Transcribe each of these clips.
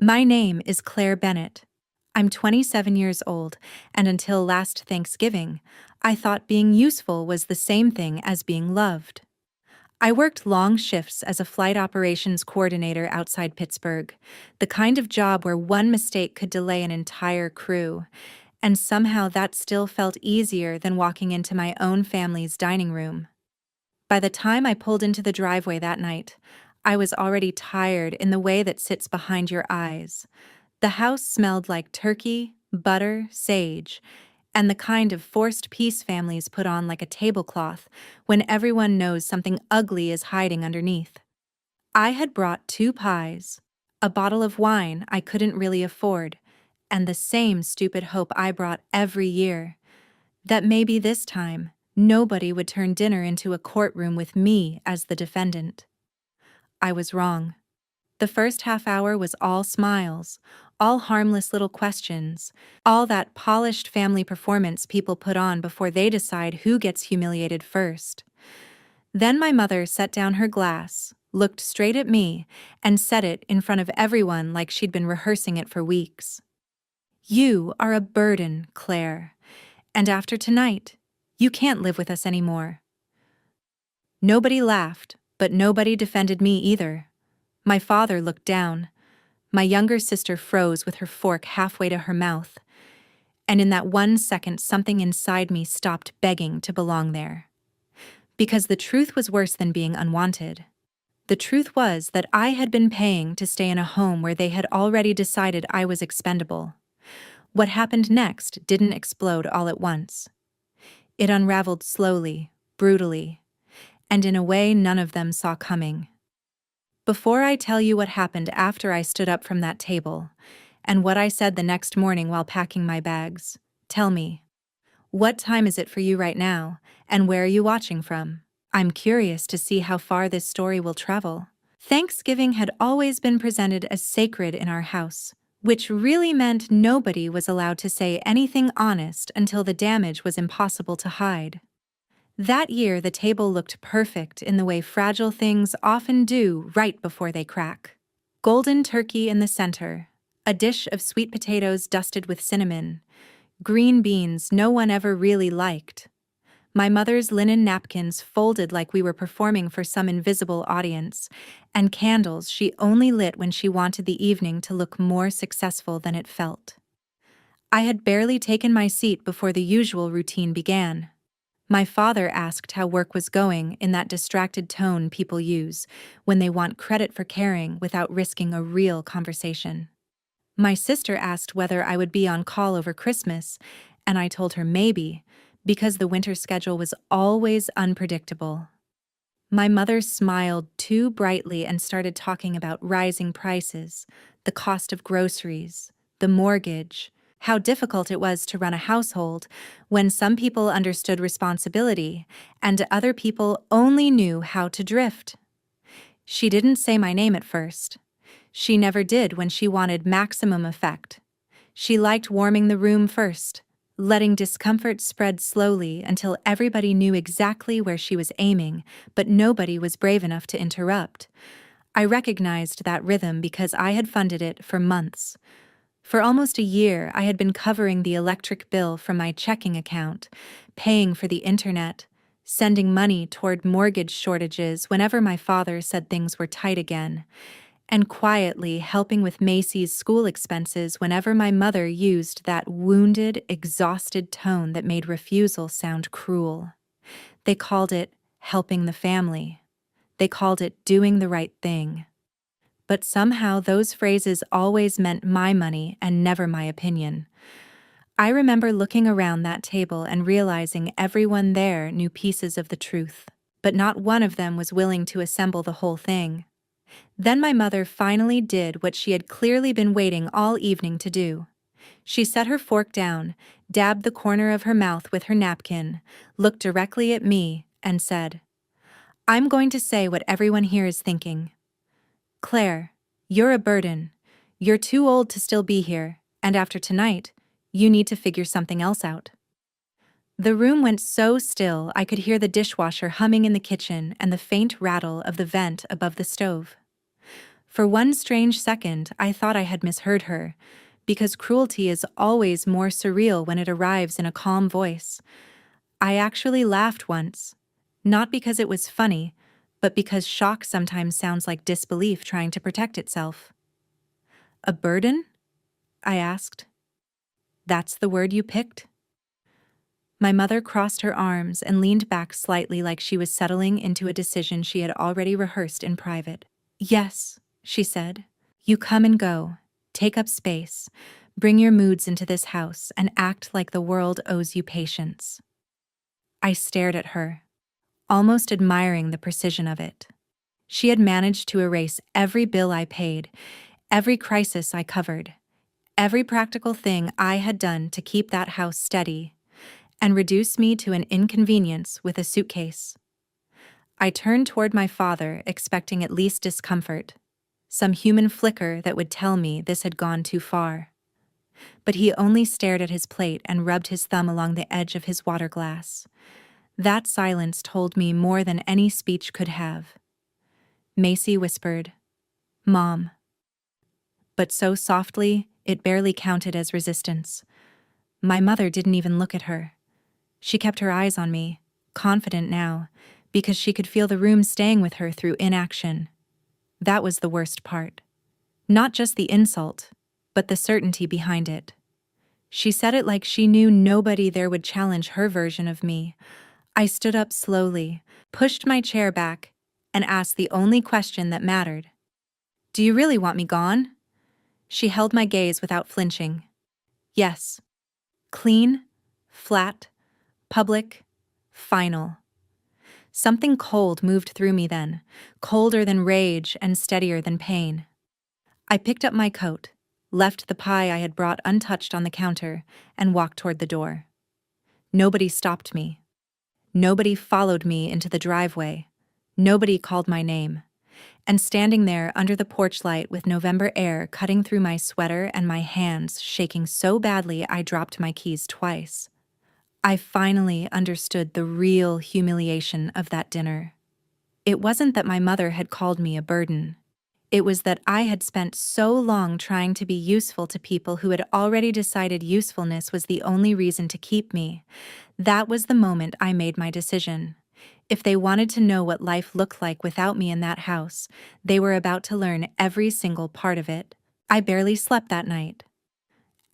My name is Claire Bennett. I'm 27 years old, and until last Thanksgiving, I thought being useful was the same thing as being loved. I worked long shifts as a flight operations coordinator outside Pittsburgh, the kind of job where one mistake could delay an entire crew, and somehow that still felt easier than walking into my own family's dining room. By the time I pulled into the driveway that night, I was already tired in the way that sits behind your eyes. The house smelled like turkey, butter, sage, and the kind of forced peace families put on like a tablecloth when everyone knows something ugly is hiding underneath. I had brought 2 pies, a bottle of wine I couldn't really afford, and the same stupid hope I brought every year, that maybe this time nobody would turn dinner into a courtroom with me as the defendant. I was wrong. The first half hour was all smiles, all harmless little questions, all that polished family performance people put on before they decide who gets humiliated first. Then my mother set down her glass, looked straight at me, and said it in front of everyone like she'd been rehearsing it for weeks. "You are a burden, Claire, and after tonight, you can't live with us anymore." Nobody laughed, but nobody defended me either. My father looked down. My younger sister froze with her fork halfway to her mouth. And in that 1 second, something inside me stopped begging to belong there. Because the truth was worse than being unwanted. The truth was that I had been paying to stay in a home where they had already decided I was expendable. What happened next didn't explode all at once. It unraveled slowly, brutally, and in a way none of them saw coming. Before I tell you what happened after I stood up from that table, and what I said the next morning while packing my bags, tell me, what time is it for you right now, and where are you watching from? I'm curious to see how far this story will travel. Thanksgiving had always been presented as sacred in our house, which really meant nobody was allowed to say anything honest until the damage was impossible to hide. That year, the table looked perfect in the way fragile things often do right before they crack. Golden turkey in the center, a dish of sweet potatoes dusted with cinnamon, green beans no one ever really liked, my mother's linen napkins folded like we were performing for some invisible audience, and candles she only lit when she wanted the evening to look more successful than it felt. I had barely taken my seat before the usual routine began. My father asked how work was going in that distracted tone people use when they want credit for caring without risking a real conversation. My sister asked whether I would be on call over Christmas, and I told her maybe, because the winter schedule was always unpredictable. My mother smiled too brightly and started talking about rising prices, the cost of groceries, the mortgage, how difficult it was to run a household when some people understood responsibility and other people only knew how to drift. She didn't say my name at first. She never did when she wanted maximum effect. She liked warming the room first, letting discomfort spread slowly until everybody knew exactly where she was aiming, but nobody was brave enough to interrupt. I recognized that rhythm because I had funded it for months. For almost a year, I had been covering the electric bill from my checking account, paying for the internet, sending money toward mortgage shortages whenever my father said things were tight again, and quietly helping with Macy's school expenses whenever my mother used that wounded, exhausted tone that made refusal sound cruel. They called it helping the family. They called it doing the right thing. But somehow those phrases always meant my money and never my opinion. I remember looking around that table and realizing everyone there knew pieces of the truth, but not one of them was willing to assemble the whole thing. Then my mother finally did what she had clearly been waiting all evening to do. She set her fork down, dabbed the corner of her mouth with her napkin, looked directly at me, and said, "I'm going to say what everyone here is thinking. Claire, you're a burden. You're too old to still be here, and after tonight, you need to figure something else out." The room went so still I could hear the dishwasher humming in the kitchen and the faint rattle of the vent above the stove. For one strange second, I thought I had misheard her, because cruelty is always more surreal when it arrives in a calm voice. I actually laughed once, not because it was funny, but because shock sometimes sounds like disbelief trying to protect itself. A burden? I asked. That's the word you picked? My mother crossed her arms and leaned back slightly like she was settling into a decision she had already rehearsed in private. Yes, she said. You come and go, take up space, bring your moods into this house, and act like the world owes you patience. I stared at her, almost admiring the precision of it. She had managed to erase every bill I paid, every crisis I covered, every practical thing I had done to keep that house steady, and reduce me to an inconvenience with a suitcase. I turned toward my father, expecting at least discomfort, some human flicker that would tell me this had gone too far. But he only stared at his plate and rubbed his thumb along the edge of his water glass. That silence told me more than any speech could have. Macy whispered, "Mom." But so softly, it barely counted as resistance. My mother didn't even look at her. She kept her eyes on me, confident now, because she could feel the room staying with her through inaction. That was the worst part. Not just the insult, but the certainty behind it. She said it like she knew nobody there would challenge her version of me. I stood up slowly, pushed my chair back, and asked the only question that mattered. "Do you really want me gone?" She held my gaze without flinching. Yes. Clean, flat, public, final. Something cold moved through me then, colder than rage and steadier than pain. I picked up my coat, left the pie I had brought untouched on the counter, and walked toward the door. Nobody stopped me. Nobody followed me into the driveway. Nobody called my name. And standing there under the porch light with November air cutting through my sweater and my hands shaking so badly I dropped my keys twice, I finally understood the real humiliation of that dinner. It wasn't that my mother had called me a burden. It was that I had spent so long trying to be useful to people who had already decided usefulness was the only reason to keep me. That was the moment I made my decision. If they wanted to know what life looked like without me in that house, they were about to learn every single part of it. I barely slept that night.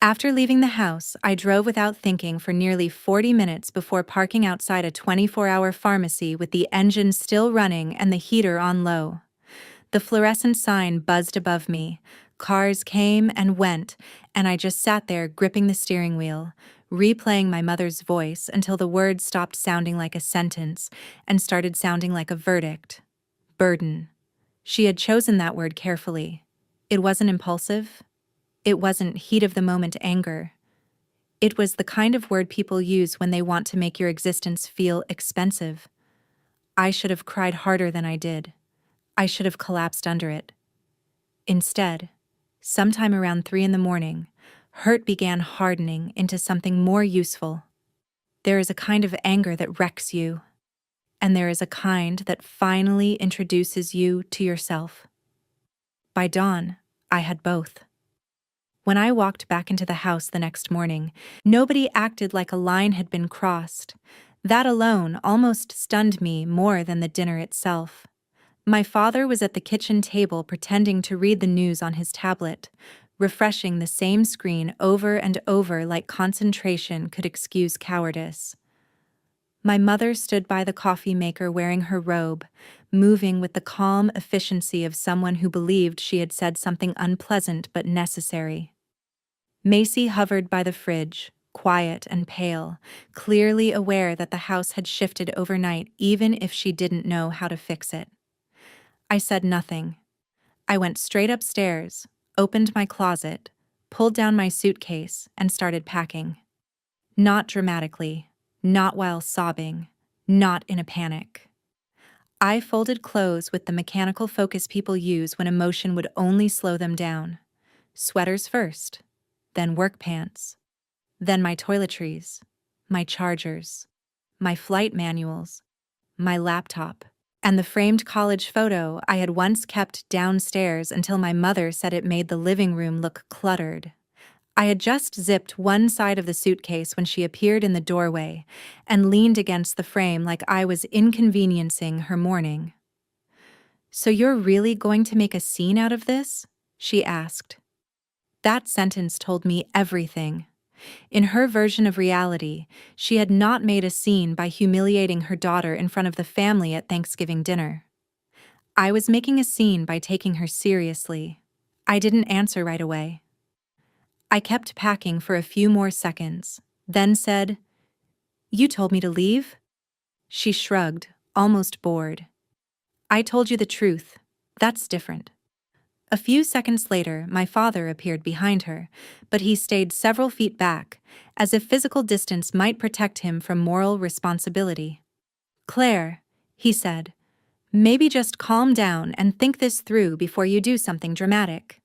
After leaving the house, I drove without thinking for nearly 40 minutes before parking outside a 24-hour pharmacy with the engine still running and the heater on low. The fluorescent sign buzzed above me. Cars came and went, and I just sat there gripping the steering wheel, replaying my mother's voice until the words stopped sounding like a sentence and started sounding like a verdict. Burden. She had chosen that word carefully. It wasn't impulsive. It wasn't heat-of-the-moment anger. It was the kind of word people use when they want to make your existence feel expensive. I should have cried harder than I did. I should have collapsed under it. Instead, sometime around 3 a.m, hurt began hardening into something more useful. There is a kind of anger that wrecks you, and there is a kind that finally introduces you to yourself. By dawn, I had both. When I walked back into the house the next morning, nobody acted like a line had been crossed. That alone almost stunned me more than the dinner itself. My father was at the kitchen table pretending to read the news on his tablet, refreshing the same screen over and over like concentration could excuse cowardice. My mother stood by the coffee maker wearing her robe, moving with the calm efficiency of someone who believed she had said something unpleasant but necessary. Macy hovered by the fridge, quiet and pale, clearly aware that the house had shifted overnight even if she didn't know how to fix it. I said nothing. I went straight upstairs, opened my closet, pulled down my suitcase, and started packing. Not dramatically, not while sobbing, not in a panic. I folded clothes with the mechanical focus people use when emotion would only slow them down. Sweaters first, then work pants, then my toiletries, my chargers, my flight manuals, my laptop, And the framed college photo I had once kept downstairs until my mother said it made the living room look cluttered. I had just zipped one side of the suitcase when she appeared in the doorway and leaned against the frame like I was inconveniencing her morning. "So you're really going to make a scene out of this?" she asked. That sentence told me everything. In her version of reality, she had not made a scene by humiliating her daughter in front of the family at Thanksgiving dinner. I was making a scene by taking her seriously. I didn't answer right away. I kept packing for a few more seconds, then said, "You told me to leave?" She shrugged, almost bored. "I told you the truth. That's different." A few seconds later, my father appeared behind her, but he stayed several feet back, as if physical distance might protect him from moral responsibility. "Claire," he said, "maybe just calm down and think this through before you do something dramatic."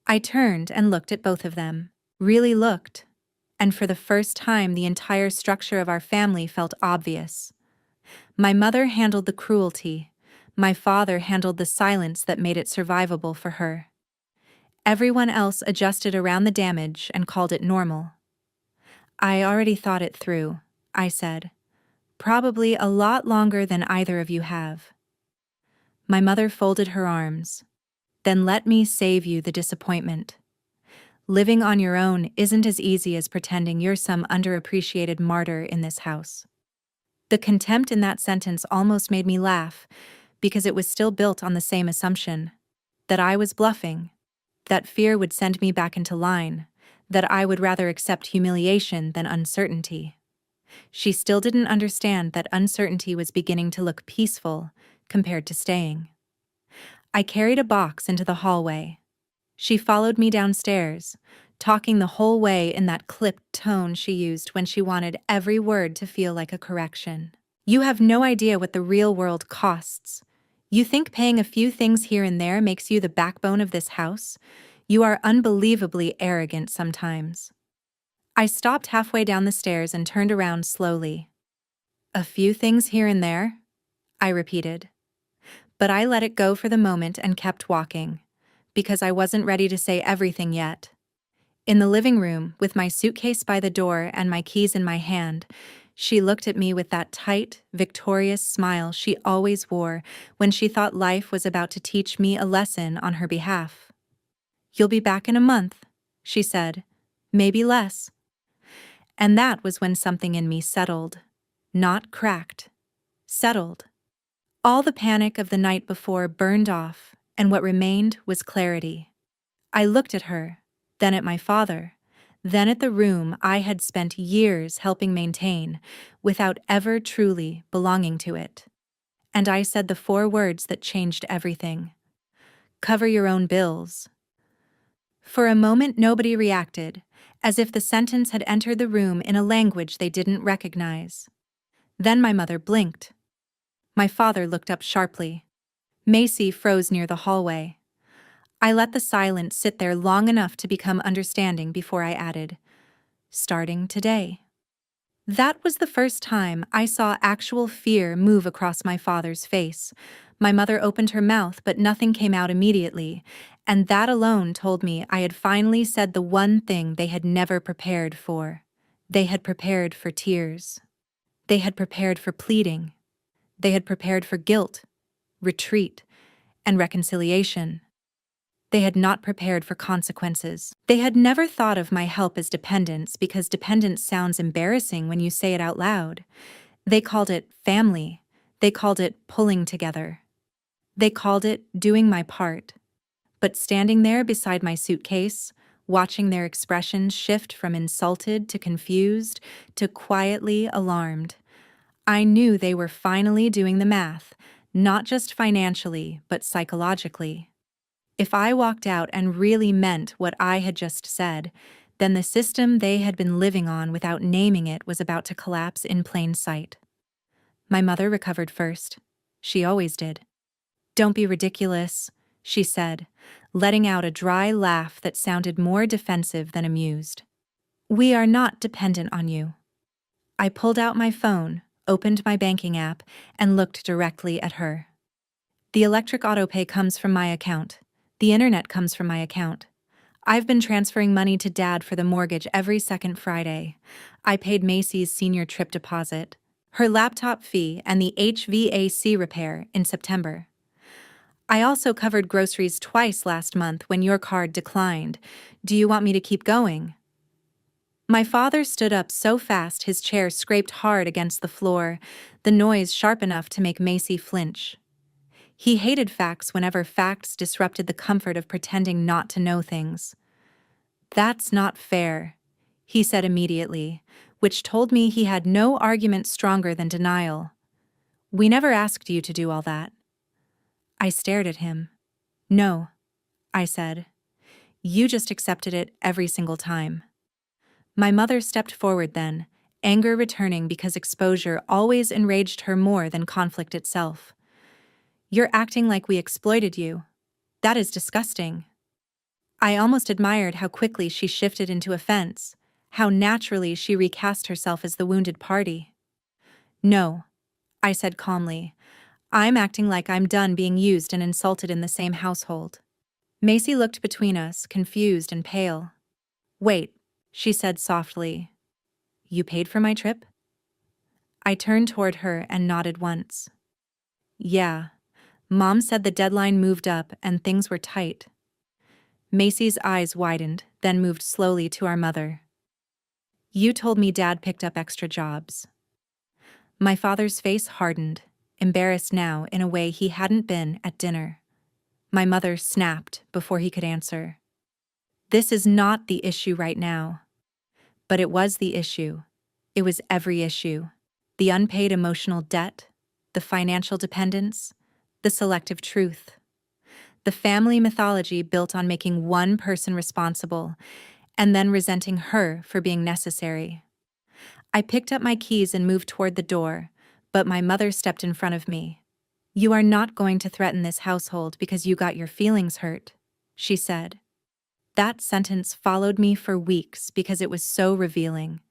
I turned and looked at both of them, really looked, and for the first time the entire structure of our family felt obvious. My mother handled the cruelty. My father handled the silence that made it survivable for her. Everyone else adjusted around the damage and called it normal. "I already thought it through," I said. "Probably a lot longer than either of you have." My mother folded her arms. "Then let me save you the disappointment. Living on your own isn't as easy as pretending you're some underappreciated martyr in this house." The contempt in that sentence almost made me laugh, because it was still built on the same assumption that I was bluffing, that fear would send me back into line, that I would rather accept humiliation than uncertainty. She still didn't understand that uncertainty was beginning to look peaceful compared to staying. I carried a box into the hallway. She followed me downstairs, talking the whole way in that clipped tone she used when she wanted every word to feel like a correction. "You have no idea what the real world costs. You think paying a few things here and there makes you the backbone of this house? You are unbelievably arrogant sometimes." I stopped halfway down the stairs and turned around slowly. "A few things here and there?" I repeated. But I let it go for the moment and kept walking, because I wasn't ready to say everything yet. In the living room, with my suitcase by the door and my keys in my hand, she looked at me with that tight, victorious smile she always wore when she thought life was about to teach me a lesson on her behalf. "You'll be back in a month," she said, "maybe less." And that was when something in me settled. Not cracked. Settled. All the panic of the night before burned off, and what remained was clarity. I looked at her, then at my father, then at the room I had spent years helping maintain, without ever truly belonging to it. And I said the 4 words that changed everything. "Cover your own bills." For a moment nobody reacted, as if the sentence had entered the room in a language they didn't recognize. Then my mother blinked. My father looked up sharply. Macy froze near the hallway. I let the silence sit there long enough to become understanding before I added, "Starting today." That was the first time I saw actual fear move across my father's face. My mother opened her mouth, but nothing came out immediately, and that alone told me I had finally said the one thing they had never prepared for. They had prepared for tears. They had prepared for pleading. They had prepared for guilt, retreat, and reconciliation. They had not prepared for consequences. They had never thought of my help as dependence because dependence sounds embarrassing when you say it out loud. They called it family. They called it pulling together. They called it doing my part. But standing there beside my suitcase, watching their expressions shift from insulted to confused to quietly alarmed, I knew they were finally doing the math, not just financially, but psychologically. If I walked out and really meant what I had just said, then the system they had been living on without naming it was about to collapse in plain sight. My mother recovered first. She always did. "Don't be ridiculous," she said, letting out a dry laugh that sounded more defensive than amused. "We are not dependent on you." I pulled out my phone, opened my banking app, and looked directly at her. The electric autopay comes from my account. The internet comes from my account. I've been transferring money to Dad for the mortgage every second Friday. I paid Macy's senior trip deposit, her laptop fee, and the HVAC repair in September. I also covered groceries twice last month when your card declined. Do you want me to keep going? My father stood up so fast his chair scraped hard against the floor, the noise sharp enough to make Macy flinch. He hated facts whenever facts disrupted the comfort of pretending not to know things. "That's not fair," he said immediately, which told me he had no argument stronger than denial. "We never asked you to do all that." I stared at him. "No," I said. "You just accepted it every single time." My mother stepped forward then, anger returning because exposure always enraged her more than conflict itself. "You're acting like we exploited you. That is disgusting." I almost admired how quickly she shifted into offense, how naturally she recast herself as the wounded party. "No," I said calmly. "I'm acting like I'm done being used and insulted in the same household." Macy looked between us, confused and pale. "Wait," she said softly. "You paid for my trip?" I turned toward her and nodded once. "Yeah. Mom said the deadline moved up and things were tight." Macy's eyes widened, then moved slowly to our mother. "You told me Dad picked up extra jobs." My father's face hardened, embarrassed now in a way he hadn't been at dinner. My mother snapped before he could answer. "This is not the issue right now." But it was the issue. It was every issue. The unpaid emotional debt, the financial dependence, the selective truth. The family mythology built on making one person responsible and then resenting her for being necessary. I picked up my keys and moved toward the door, but my mother stepped in front of me. "You are not going to threaten this household because you got your feelings hurt," she said. That sentence followed me for weeks because it was so revealing.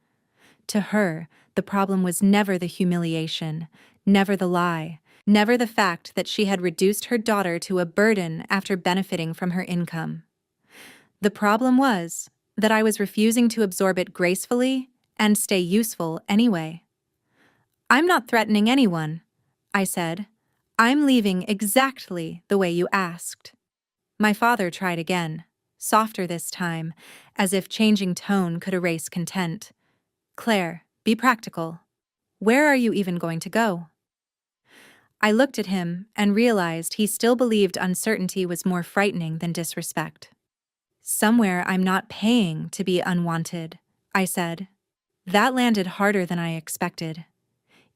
To her, the problem was never the humiliation, never the lie, never the fact that she had reduced her daughter to a burden after benefiting from her income. The problem was that I was refusing to absorb it gracefully and stay useful anyway. "I'm not threatening anyone," I said. "I'm leaving exactly the way you asked." My father tried again, softer this time, as if changing tone could erase contempt. "Claire, be practical. Where are you even going to go?" I looked at him and realized he still believed uncertainty was more frightening than disrespect. "Somewhere I'm not paying to be unwanted," I said. That landed harder than I expected.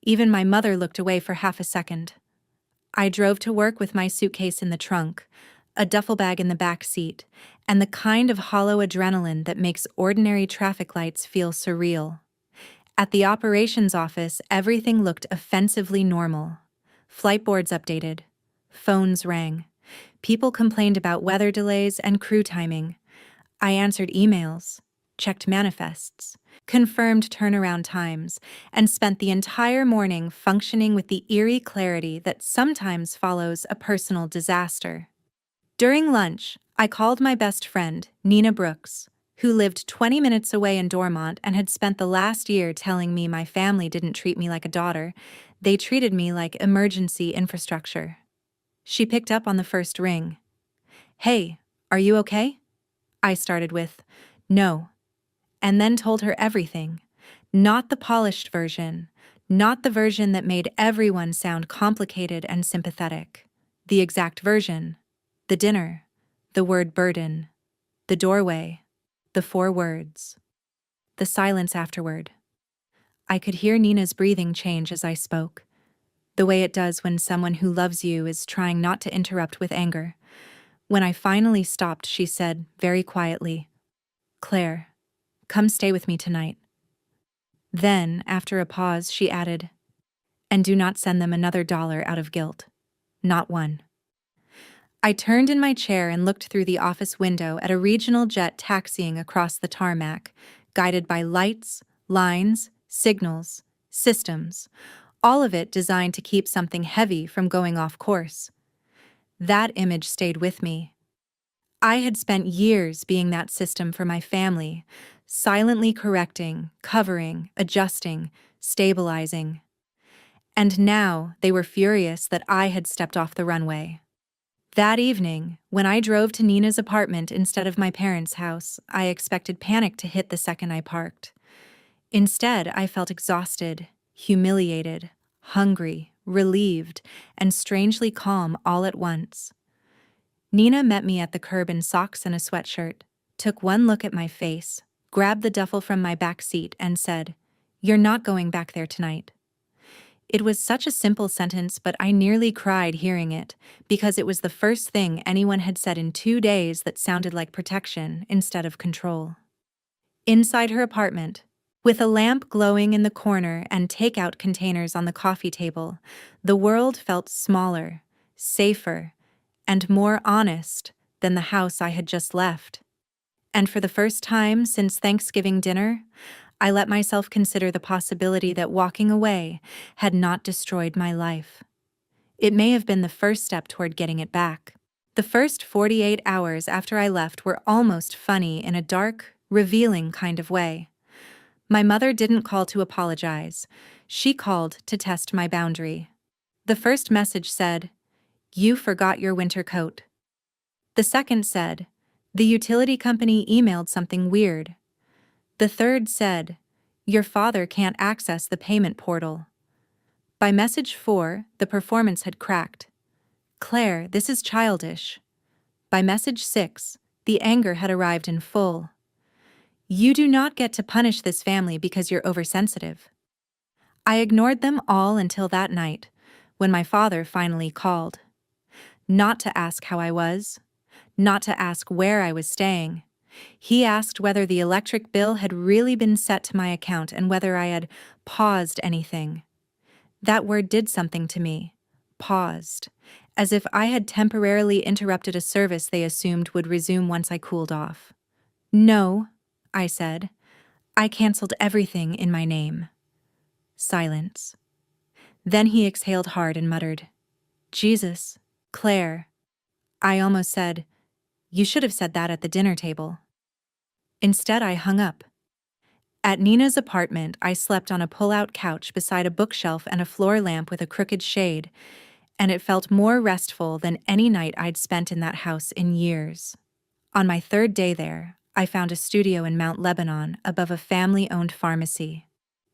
Even my mother looked away for half a second. I drove to work with my suitcase in the trunk, a duffel bag in the back seat, and the kind of hollow adrenaline that makes ordinary traffic lights feel surreal. At the operations office, everything looked offensively normal. Flight boards updated. Phones rang. People complained about weather delays and crew timing. I answered emails, checked manifests, confirmed turnaround times, and spent the entire morning functioning with the eerie clarity that sometimes follows a personal disaster. During lunch, I called my best friend, Nina Brooks, who lived 20 minutes away in Dormont and had spent the last year telling me my family didn't treat me like a daughter, they treated me like emergency infrastructure. She picked up on the first ring. "Hey, are you okay?" I started with, "No," and then told her everything. Not the polished version, not the version that made everyone sound complicated and sympathetic. The exact version. The dinner, the word burden, the doorway, the 4 words, the silence afterward. I could hear Nina's breathing change as I spoke, the way it does when someone who loves you is trying not to interrupt with anger. When I finally stopped, she said, very quietly, "Claire, come stay with me tonight." Then, after a pause, she added, "And do not send them another dollar out of guilt. Not one." I turned in my chair and looked through the office window at a regional jet taxiing across the tarmac, guided by lights, lines, signals, systems, all of it designed to keep something heavy from going off course. That image stayed with me. I had spent years being that system for my family, silently correcting, covering, adjusting, stabilizing. And now they were furious that I had stepped off the runway. That evening, when I drove to Nina's apartment instead of my parents' house, I expected panic to hit the second I parked. Instead, I felt exhausted, humiliated, hungry, relieved, and strangely calm all at once. Nina met me at the curb in socks and a sweatshirt, took one look at my face, grabbed the duffel from my back seat, and said, "You're not going back there tonight." It was such a simple sentence, but I nearly cried hearing it, because it was the first thing anyone had said in 2 days that sounded like protection instead of control. Inside her apartment, with a lamp glowing in the corner and takeout containers on the coffee table, the world felt smaller, safer, and more honest than the house I had just left. And for the first time since Thanksgiving dinner, I let myself consider the possibility that walking away had not destroyed my life. It may have been the first step toward getting it back. The first 48 hours after I left were almost funny in a dark, revealing kind of way. My mother didn't call to apologize. She called to test my boundary. The first message said, "You forgot your winter coat." The second said, "The utility company emailed something weird." The third said, "Your father can't access the payment portal." By message 4, the performance had cracked. "Claire, this is childish." By message 6, the anger had arrived in full. "You do not get to punish this family because you're oversensitive." I ignored them all until that night, when my father finally called. Not to ask how I was, not to ask where I was staying. He asked whether the electric bill had really been set to my account and whether I had paused anything. That word did something to me. Paused. As if I had temporarily interrupted a service they assumed would resume once I cooled off. "No," I said. "I canceled everything in my name." Silence. Then he exhaled hard and muttered, "Jesus, Claire." I almost said, "You should have said that at the dinner table." Instead, I hung up. At Nina's apartment, I slept on a pull-out couch beside a bookshelf and a floor lamp with a crooked shade, and it felt more restful than any night I'd spent in that house in years. On my third day there, I found a studio in Mount Lebanon above a family-owned pharmacy.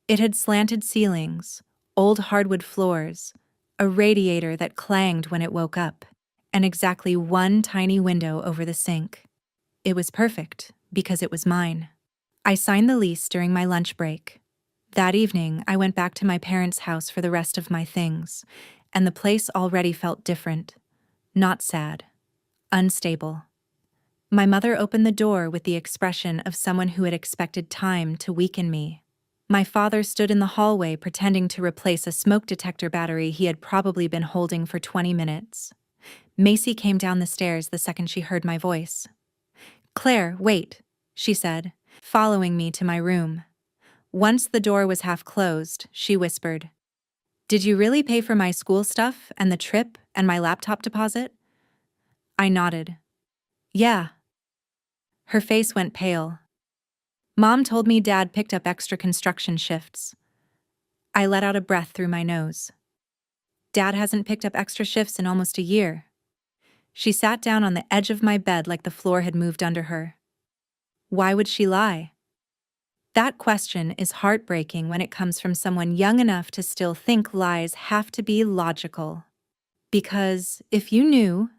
It had slanted ceilings, old hardwood floors, a radiator that clanged when it woke up, and exactly one tiny window over the sink. It was perfect, because it was mine. I signed the lease during my lunch break. That evening, I went back to my parents' house for the rest of my things, and the place already felt different. Not sad. Unstable. My mother opened the door with the expression of someone who had expected time to weaken me. My father stood in the hallway pretending to replace a smoke detector battery he had probably been holding for 20 minutes. Macy came down the stairs the second she heard my voice. "Claire, wait," she said, following me to my room. Once the door was half closed, she whispered, "Did you really pay for my school stuff and the trip and my laptop deposit?" I nodded. "Yeah." Her face went pale. "Mom told me Dad picked up extra construction shifts." I let out a breath through my nose. "Dad hasn't picked up extra shifts in almost a year." She sat down on the edge of my bed like the floor had moved under her. Why would she lie? That question is heartbreaking when it comes from someone young enough to still think lies have to be logical. "Because if you knew,"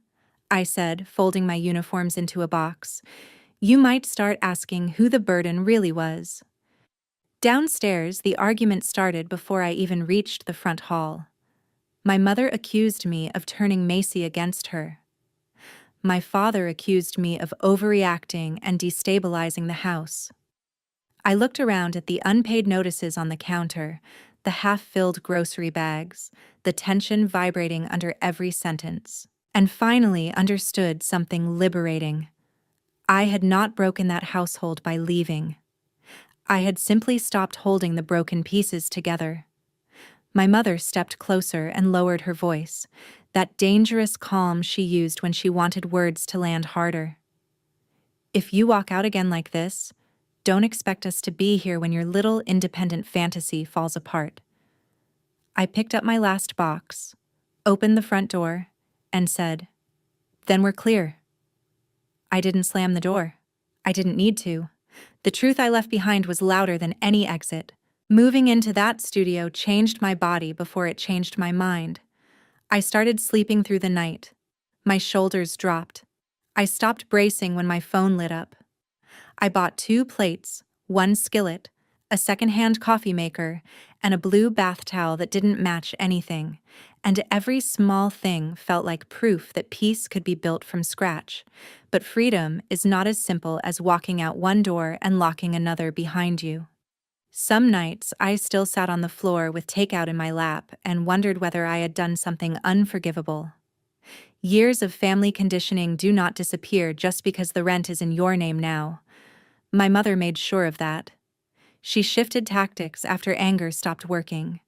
I said, folding my uniforms into a box, "you might start asking who the burden really was." Downstairs, the argument started before I even reached the front hall. My mother accused me of turning Macy against her. My father accused me of overreacting and destabilizing the house. I looked around at the unpaid notices on the counter, the half-filled grocery bags, the tension vibrating under every sentence, and finally understood something liberating. I had not broken that household by leaving. I had simply stopped holding the broken pieces together. My mother stepped closer and lowered her voice, that dangerous calm she used when she wanted words to land harder. If you walk out again like this, don't expect us to be here when your little independent fantasy falls apart. I picked up my last box, opened the front door, and said, "Then we're clear." I didn't slam the door. I didn't need to. The truth I left behind was louder than any exit. Moving into that studio changed my body before it changed my mind. I started sleeping through the night. My shoulders dropped. I stopped bracing when my phone lit up. I bought 2 plates, 1 skillet, a secondhand coffee maker, and a blue bath towel that didn't match anything, and every small thing felt like proof that peace could be built from scratch. But freedom is not as simple as walking out one door and locking another behind you. Some nights, I still sat on the floor with takeout in my lap and wondered whether I had done something unforgivable. Years of family conditioning do not disappear just because the rent is in your name now. My mother made sure of that. She shifted tactics after anger stopped working.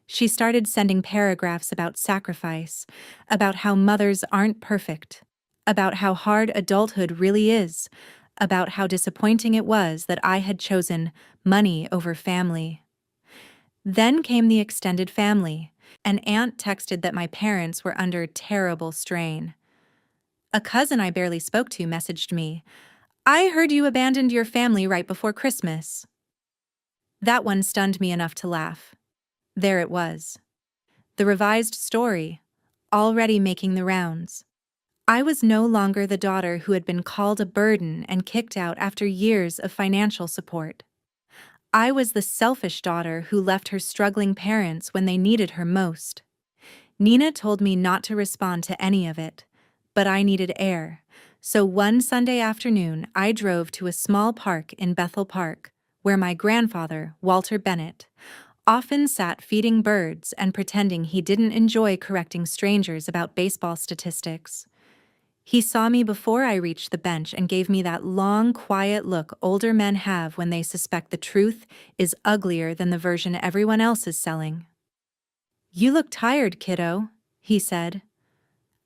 She started sending paragraphs about sacrifice, about how mothers aren't perfect, about how hard adulthood really is, about how disappointing it was that I had chosen money over family. Then came the extended family. An aunt texted that my parents were under terrible strain. A cousin I barely spoke to messaged me, "I heard you abandoned your family right before Christmas." That one stunned me enough to laugh. There it was. The revised story, already making the rounds. I was no longer the daughter who had been called a burden and kicked out after years of financial support. I was the selfish daughter who left her struggling parents when they needed her most. Nina told me not to respond to any of it, but I needed air. So one Sunday afternoon, I drove to a small park in Bethel Park, where my grandfather, Walter Bennett, often sat feeding birds and pretending he didn't enjoy correcting strangers about baseball statistics. He saw me before I reached the bench and gave me that long, quiet look older men have when they suspect the truth is uglier than the version everyone else is selling. "You look tired, kiddo," he said.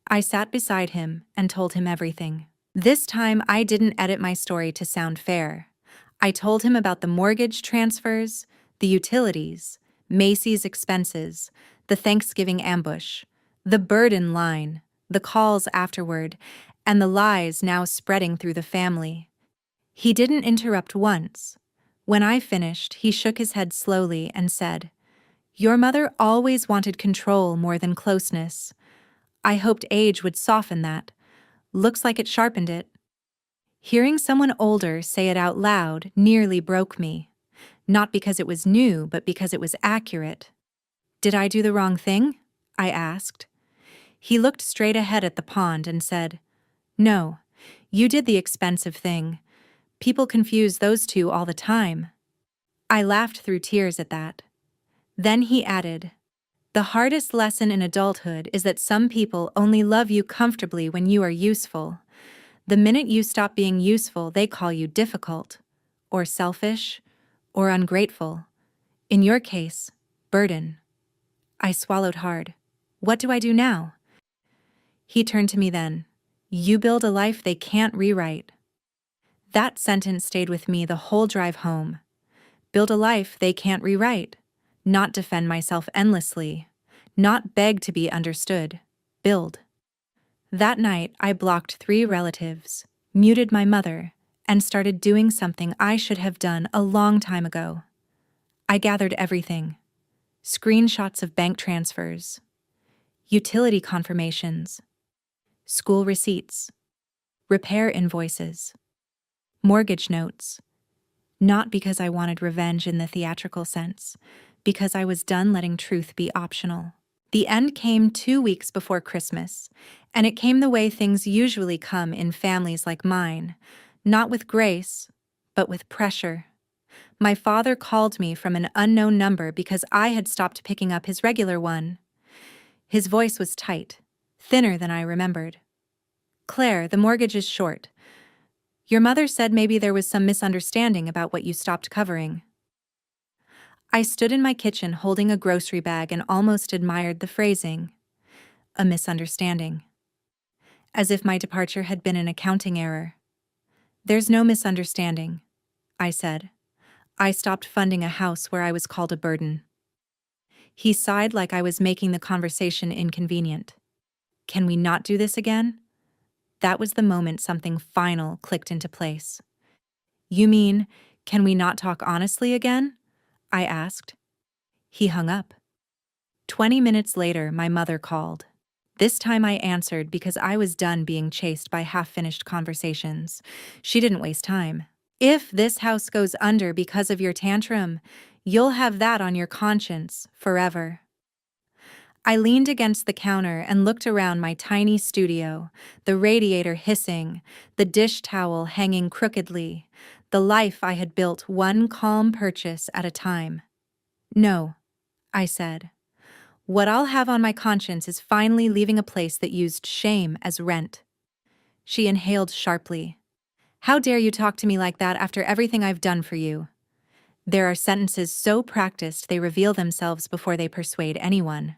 I sat beside him and told him everything. This time I didn't edit my story to sound fair. I told him about the mortgage transfers, the utilities, Macy's expenses, the Thanksgiving ambush, the burden line, the calls afterward, and the lies now spreading through the family. He didn't interrupt once. When I finished, he shook his head slowly and said, "Your mother always wanted control more than closeness. I hoped age would soften that. Looks like it sharpened it." Hearing someone older say it out loud nearly broke me. Not because it was new, but because it was accurate. "Did I do the wrong thing?" I asked. He looked straight ahead at the pond and said, "No, you did the expensive thing. People confuse those two all the time." I laughed through tears at that. Then he added, "The hardest lesson in adulthood is that some people only love you comfortably when you are useful. The minute you stop being useful, they call you difficult, or selfish, or ungrateful. In your case, burden." I swallowed hard. What do I do now? He turned to me then. "You build a life they can't rewrite." That sentence stayed with me the whole drive home. Build a life they can't rewrite. Not defend myself endlessly. Not beg to be understood. Build. That night, I blocked 3 relatives, muted my mother, and started doing something I should have done a long time ago. I gathered everything. Screenshots of bank transfers, utility confirmations, school receipts, repair invoices, mortgage notes. Not because I wanted revenge in the theatrical sense, because I was done letting truth be optional. The end came 2 weeks before Christmas, and it came the way things usually come in families like mine, not with grace, but with pressure. My father called me from an unknown number because I had stopped picking up his regular one. His voice was tight, thinner than I remembered. "Claire, the mortgage is short. Your mother said maybe there was some misunderstanding about what you stopped covering." I stood in my kitchen holding a grocery bag and almost admired the phrasing. A misunderstanding. As if my departure had been an accounting error. There's no misunderstanding, I said. I stopped funding a house where I was called a burden. He sighed like I was making the conversation inconvenient. Can we not do this again? That was the moment something final clicked into place. You mean, can we not talk honestly again? I asked. He hung up. 20 minutes later, my mother called. This time I answered because I was done being chased by half-finished conversations. She didn't waste time. If this house goes under because of your tantrum, you'll have that on your conscience forever. I leaned against the counter and looked around my tiny studio, the radiator hissing, the dish towel hanging crookedly, the life I had built one calm purchase at a time. No, I said. What I'll have on my conscience is finally leaving a place that used shame as rent. She inhaled sharply. How dare you talk to me like that after everything I've done for you? There are sentences so practiced they reveal themselves before they persuade anyone.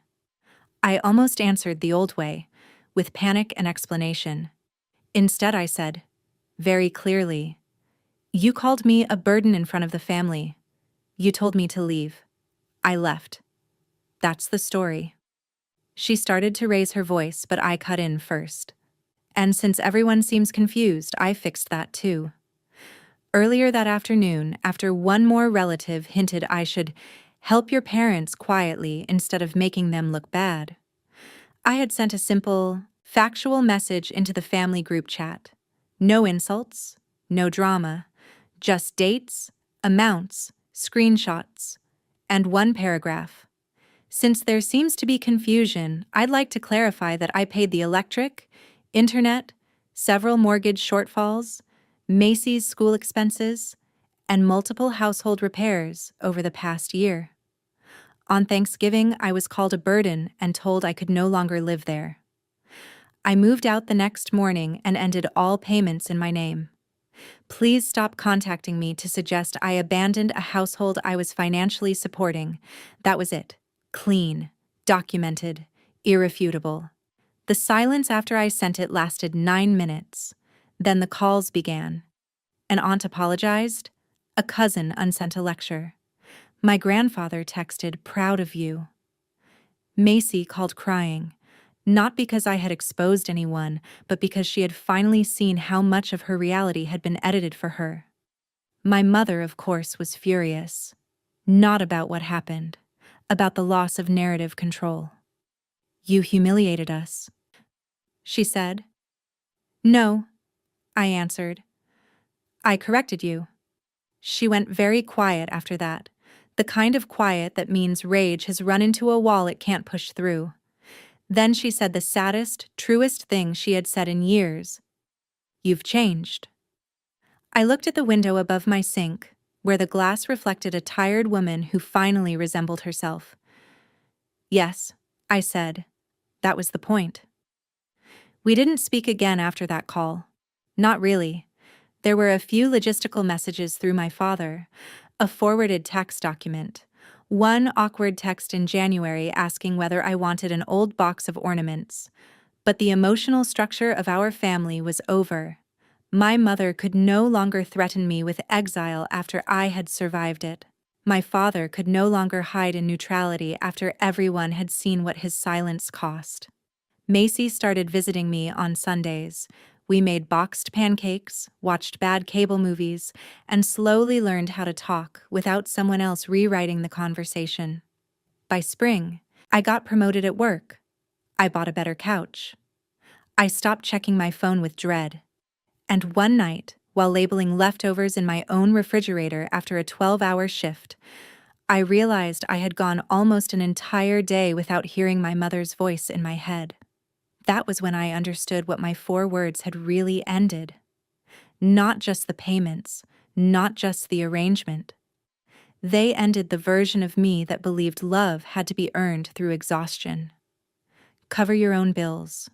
I almost answered the old way, with panic and explanation. Instead I said, very clearly, you called me a burden in front of the family. You told me to leave. I left. That's the story. She started to raise her voice, but I cut in first. And since everyone seems confused, I fixed that too. Earlier that afternoon, after one more relative hinted I should help your parents quietly instead of making them look bad, I had sent a simple, factual message into the family group chat. No insults, no drama, just dates, amounts, screenshots, and one paragraph. Since there seems to be confusion, I'd like to clarify that I paid the electric, internet, several mortgage shortfalls, Macy's school expenses, and multiple household repairs over the past year. On Thanksgiving, I was called a burden and told I could no longer live there. I moved out the next morning and ended all payments in my name. Please stop contacting me to suggest I abandoned a household I was financially supporting. That was it. Clean, documented, irrefutable. The silence after I sent it lasted 9 minutes. Then the calls began. An aunt apologized. A cousin unsent a lecture. My grandfather texted, proud of you. Macy called crying, not because I had exposed anyone, but because she had finally seen how much of her reality had been edited for her. My mother, of course, was furious. Not about what happened, about the loss of narrative control. You humiliated us, she said. No, I answered. I corrected you. She went very quiet after that, the kind of quiet that means rage has run into a wall it can't push through. Then she said the saddest, truest thing she had said in years. You've changed. I looked at the window above my sink, where the glass reflected a tired woman who finally resembled herself. Yes, I said. That was the point. We didn't speak again after that call. Not really. There were a few logistical messages through my father, a forwarded text document, one awkward text in January asking whether I wanted an old box of ornaments. But the emotional structure of our family was over. My mother could no longer threaten me with exile after I had survived it. My father could no longer hide in neutrality after everyone had seen what his silence cost. Macy started visiting me on Sundays. We made boxed pancakes, watched bad cable movies, and slowly learned how to talk without someone else rewriting the conversation. By spring, I got promoted at work. I bought a better couch. I stopped checking my phone with dread. And one night, while labeling leftovers in my own refrigerator after a 12-hour shift, I realized I had gone almost an entire day without hearing my mother's voice in my head. That was when I understood what my 4 words had really ended. Not just the payments, not just the arrangement. They ended the version of me that believed love had to be earned through exhaustion. Cover your own bills.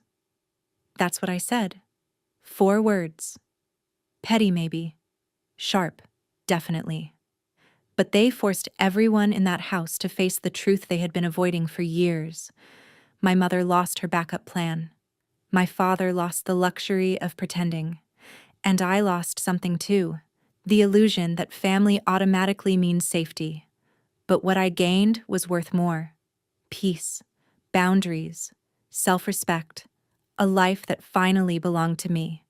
That's what I said. 4 words. Petty maybe. Sharp, definitely. But they forced everyone in that house to face the truth they had been avoiding for years. My mother lost her backup plan. My father lost the luxury of pretending. And I lost something too, the illusion that family automatically means safety. But what I gained was worth more: peace, boundaries, self-respect, a life that finally belonged to me.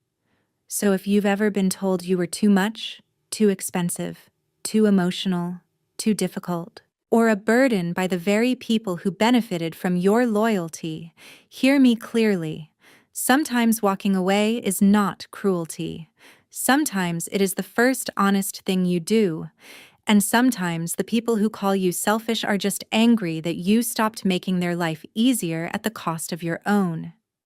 So if you've ever been told you were too much, too expensive, too emotional, too difficult, or a burden by the very people who benefited from your loyalty, hear me clearly. Sometimes walking away is not cruelty. Sometimes it is the first honest thing you do. And sometimes the people who call you selfish are just angry that you stopped making their life easier at the cost of your own.